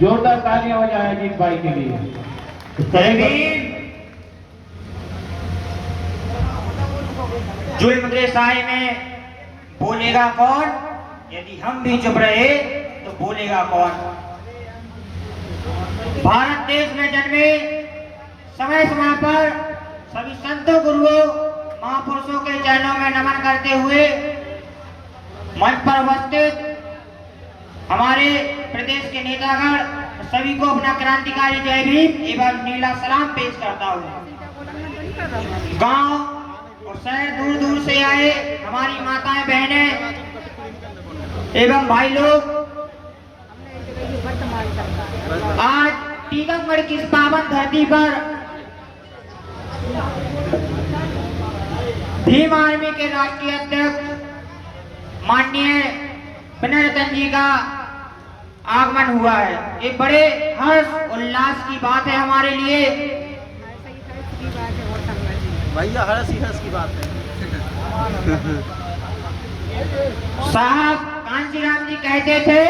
जोरदार तालियां हो जाए अजीत भाई के लिए। जुल्म के साए में बोलेगा कौन? यदि हम भी चुप रहे तो बोलेगा कौन? भारत देश में जन्मे समय समय पर सभी संतों गुरुओं महापुरुषों के चरणों में नमन करते हुए मंच पर उपस्थित हमारे प्रदेश के नेतागण सभी को अपना क्रांतिकारी जय भीम एवं नीला सलाम पेश करता हूँ। गांव और शहर दूर दूर से आए हमारी माताएं बहनें एवं भाई लोग आज टीकमगढ़ की इस पावन धरती पर भीम आर्मी के राष्ट्रीय अध्यक्ष माननीय पिनरतन जी का आगमन हुआ है। ये बड़े हर्ष उल्लास की बात है हमारे लिए। भैया हर्ष की बात है। साहब कांशीराम जी कहते थे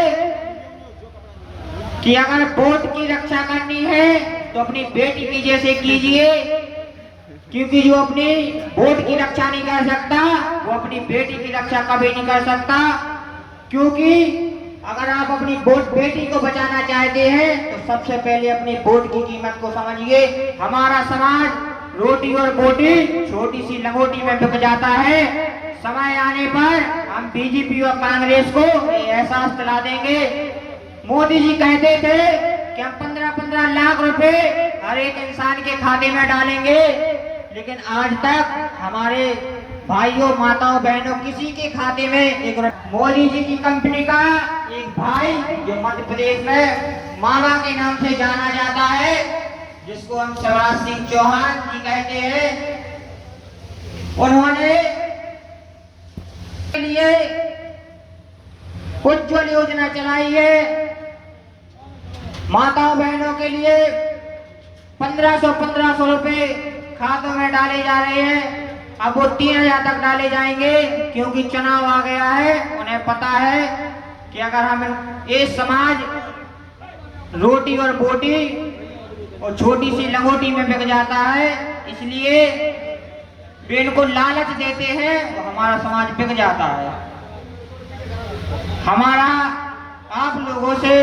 कि अगर वोट की रक्षा करनी है तो अपनी बेटी की जैसे कीजिए, क्योंकि जो अपनी वोट की रक्षा नहीं कर सकता वो अपनी बेटी की रक्षा कभी नहीं कर सकता। क्योंकि अगर आप अपनी वोट बेटी को बचाना चाहते हैं तो सबसे पहले अपनी वोट की कीमत को समझिए। हमारा समाज रोटी और बोटी छोटी सी लंगोटी में बिक जाता है। समय आने पर हम बीजेपी और कांग्रेस को एहसास दिला देंगे। मोदी जी कहते थे कि हम 15-15 लाख रुपए हर एक इंसान के खाते में डालेंगे, लेकिन आज तक हमारे भाइयों माताओं बहनों किसी के खाते में एक मोदी जी की कंपनी का एक भाई जो मध्य प्रदेश में मावा के नाम से जाना जाता है, जिसको हम शिवराज सिंह चौहान जी कहते हैं, उन्होंने लिए उज्ज्वल योजना चलाई है। माताओं बहनों के लिए 1500 रुपए खातों में डाले जा रहे हैं। अब वो 3000 तक डाले जाएंगे, क्योंकि चुनाव आ गया है। उन्हें पता है कि अगर हम ये समाज रोटी और बोटी और छोटी सी लंगोटी में बिक जाता है, इसलिए वे इनको लालच देते हैं तो हमारा समाज बिक जाता है। हमारा आप लोगों से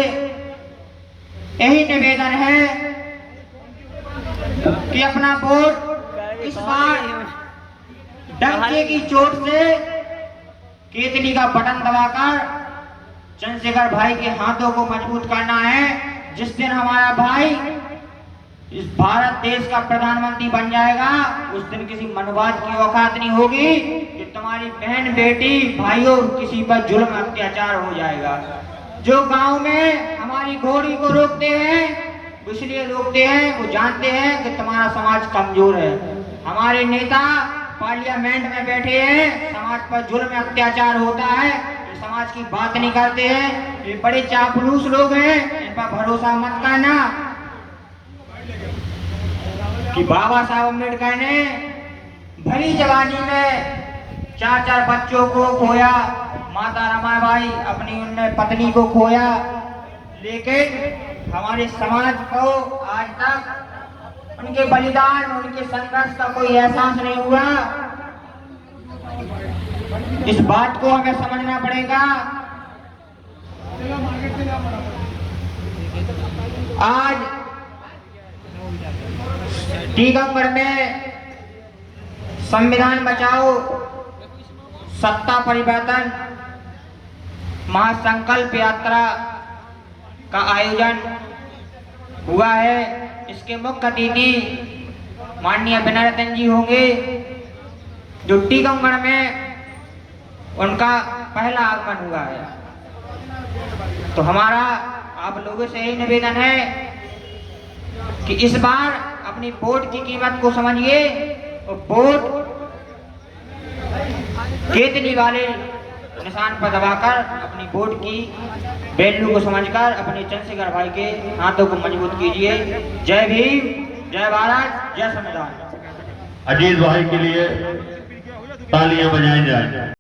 यही निवेदन है कि अपना वोट इस बार डंके की चोट से केतली का बटन दबाकर चंद्रशेखर भाई के हाथों को मजबूत करना है। जिस दिन हमारा भाई इस भारत देश का प्रधानमंत्री बन जाएगा, उस दिन किसी मनवाद की औकात नहीं होगी कि तुम्हारी बहन बेटी भाइयों किसी पर जुल्म अत्याचार हो जाएगा। जो गांव में हमारी घोड़ी को रोकते हैं वो इसलिए रोकते हैं, वो जानते हैं कि तुम्हारा समाज कमजोर है। हमारे नेता पार्लियामेंट में बैठे हैं, समाज पर जुल्म अत्याचार होता है, ये समाज की बात नहीं करते हैं। ये बड़े चापलूस लोग हैं, इन पर भरोसा मत करना। कि बाबा साहब अम्बेडकर ने भरी जवानी में 4 बच्चों को खोया, माता रमाबाई अपनी उनने पत्नी को खोया, लेकिन हमारे समाज को आज तक उनके बलिदान उनके संघर्ष का कोई एहसास नहीं हुआ। इस बात को हमें समझना पड़ेगा। आज टीकमगढ़ में संविधान बचाओ सत्ता परिवर्तन महासंकल्प यात्रा का आयोजन हुआ है। इसके मुख्य अतिथि माननीय पिनरतन जी होंगे, जो टीकमगढ़ में उनका पहला आगमन हुआ है। तो हमारा आप लोगों से यही निवेदन है कि इस बार अपनी वोट की कीमत को समझिए और वोट केतली वाले निशान पर दबाकर अपनी वोट की वैल्यू को समझकर अपने चंद्रशेखर भाई के हाथों को मजबूत कीजिए। जय भीम, जय भारत, जय संविधान। अजीत भाई के लिए तालियां बजाई जाए।